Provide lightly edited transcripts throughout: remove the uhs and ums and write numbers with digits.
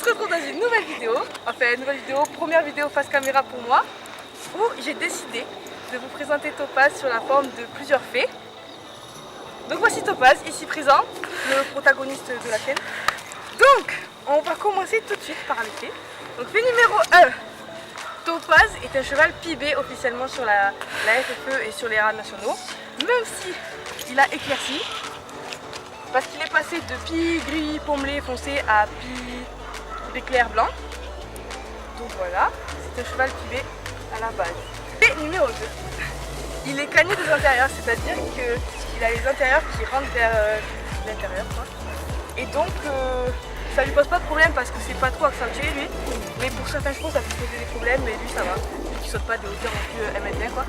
se retrouve dans une nouvelle vidéo, enfin une nouvelle vidéo, première vidéo face caméra pour moi, où j'ai décidé de vous présenter Topaz sur la forme de plusieurs fées. Donc voici Topaz, ici présent, le protagoniste de la chaîne. Donc, on va commencer tout de suite par les fées. Donc fée numéro 1, Topaz est un cheval pibé officiellement sur la FFE et sur les rats nationaux, même si il a éclairci, parce qu'il est passé de pie gris pommelé foncé à pie éclair blanc. Donc voilà, c'est un cheval pibé à la base. Et numéro 2, il est cagné des intérieurs, c'est-à-dire qu'il a les intérieurs qui rentrent vers l'intérieur. Et donc ça lui pose pas de problème parce que c'est pas trop accentué lui. Mais pour certains chevaux ça peut poser des problèmes, mais lui ça va. Vu qu'il saute pas des hauteurs non plus M1 quoi.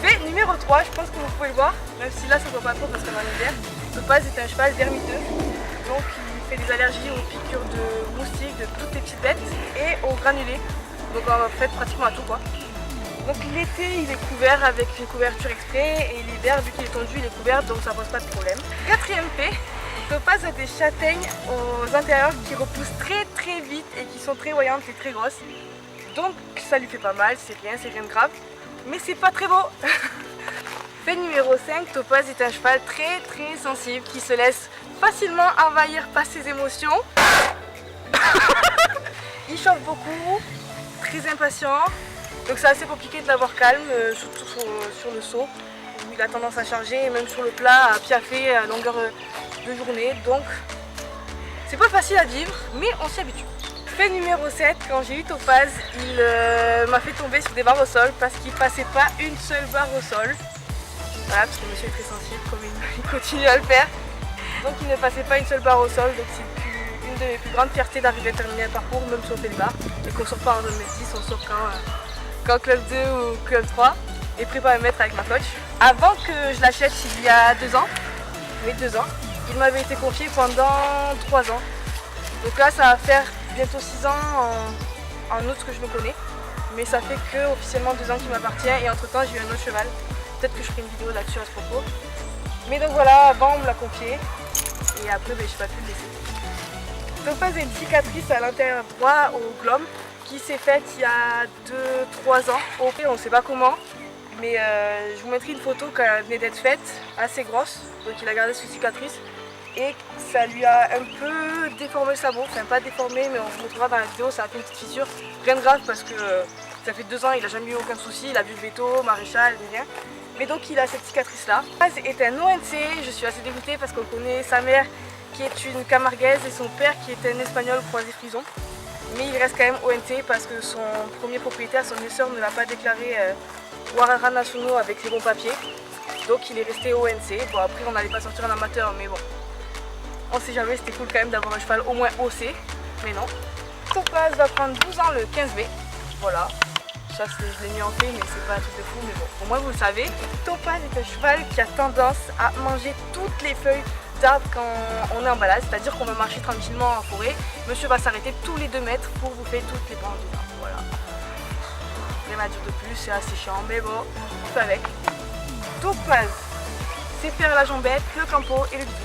Fait numéro 3, je pense que vous pouvez le voir, même si là ça ne voit pas trop parce qu'on est en hiver. Topaz est un cheval dermiteux, donc il fait des allergies aux piqûres de moustiques, de toutes les petites bêtes et aux granulés. Donc en fait pratiquement à tout quoi. Donc l'été il est couvert avec une couverture exprès et l'hiver vu qu'il est tondu il est couvert donc ça pose pas de problème. Quatrième fait, Topaz a des châtaignes aux intérieurs qui repoussent très vite et qui sont très voyantes et très grosses. Donc ça lui fait pas mal, c'est rien de grave. Mais c'est pas très beau. Fait numéro 5, Topaz est un cheval très sensible qui se laisse facilement envahir par ses émotions. Il chauffe beaucoup, très impatient, donc c'est assez compliqué de l'avoir calme, surtout sur le saut où il a tendance à charger et même sur le plat à piaffer à longueur de journée, donc c'est pas facile à vivre mais on s'y habitue. Fait numéro 7, quand j'ai eu Topaz, il m'a fait tomber sur des barres au sol parce qu'il passait pas une seule barre au sol. Voilà, parce que monsieur est très sensible, comme il continue à le faire. Donc il ne passait pas une seule barre au sol, donc c'est une de mes plus grandes fiertés d'arriver à terminer un parcours, même si on fait des barres, et qu'on sort pas en zone métis, on sort quand club 2 ou club 3, et prêt à me mettre avec ma coach. Avant que je l'achète il y a 2 ans, il m'avait été confié pendant 3 ans. Donc là ça va faire bientôt 6 ans en août que je me connais, mais ça fait que officiellement 2 ans qu'il m'appartient et entre temps j'ai eu un autre cheval. Peut-être que je ferai une vidéo là-dessus à ce propos. Mais donc voilà, avant on me l'a confié et après je n'ai pas pu le laisser. Topaz a une cicatrice à l'intérieur droit au glom qui s'est faite il y a 2-3 ans. Au fait on ne sait pas comment, mais je vous mettrai une photo quand elle venait d'être faite, assez grosse, donc il a gardé cette cicatrice. Et ça lui a un peu déformé le sabot, enfin pas déformé mais on vous montrera dans la vidéo, ça a fait une petite fissure, rien de grave parce que ça fait 2 ans, il n'a jamais eu aucun souci, il a vu le veto, maréchal, rien. Mais donc il a cette cicatrice là. Topaz est un ONC, je suis assez dégoûtée parce qu'on connaît sa mère qui est une camarguaise et son père qui est un espagnol croisé frison. Mais il reste quand même ONT parce que son premier propriétaire, son sœur ne l'a pas déclaré Warara nationaux avec les bons papiers. Donc il est resté ONC, bon après on n'allait pas sortir en amateur mais bon. On sait jamais, c'était cool quand même d'avoir un cheval au moins OC, mais non. Topaz va prendre 12 ans le 15 mai, voilà. Ça je l'ai mis en fait, mais c'est pas un truc de fou, mais bon, au moins vous le savez. Topaz est un cheval qui a tendance à manger toutes les feuilles d'arbres quand on est en balade, c'est-à-dire qu'on va marcher tranquillement en forêt. Monsieur va s'arrêter tous les 2 mètres pour bouffer toutes les branches des arbres, voilà. Rien à dire de plus, c'est assez chiant, mais bon, on fait avec. Topaz, c'est faire la jambette, le campo et le bisou.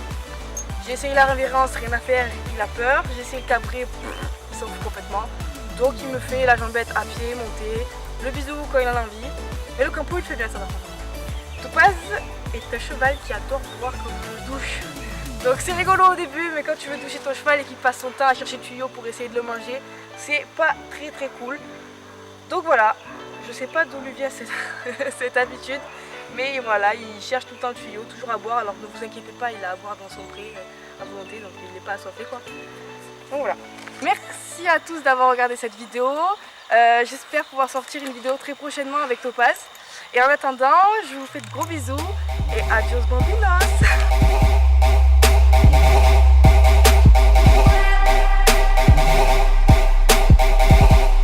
J'ai essayé la révérence, rien à faire, il a peur. J'ai essayé le cabré, il s'en fout complètement. Donc il me fait la jambette à pied, monter, le bisou quand il en a envie. Et le campo il fait bien ça par contre. Topaz est un cheval qui adore boire comme une douche. Donc c'est rigolo au début, mais quand tu veux doucher ton cheval et qu'il passe son temps à chercher le tuyau pour essayer de le manger, c'est pas très cool. Donc voilà, je sais pas d'où lui vient cette habitude. Mais voilà, il cherche tout le temps le tuyau, toujours à boire, alors ne vous inquiétez pas, il a à boire dans son pré à volonté, donc il n'est pas assoiffé quoi. Donc voilà. Merci à tous d'avoir regardé cette vidéo. J'espère pouvoir sortir une vidéo très prochainement avec Topaz. Et en attendant, je vous fais de gros bisous et adios bambinos.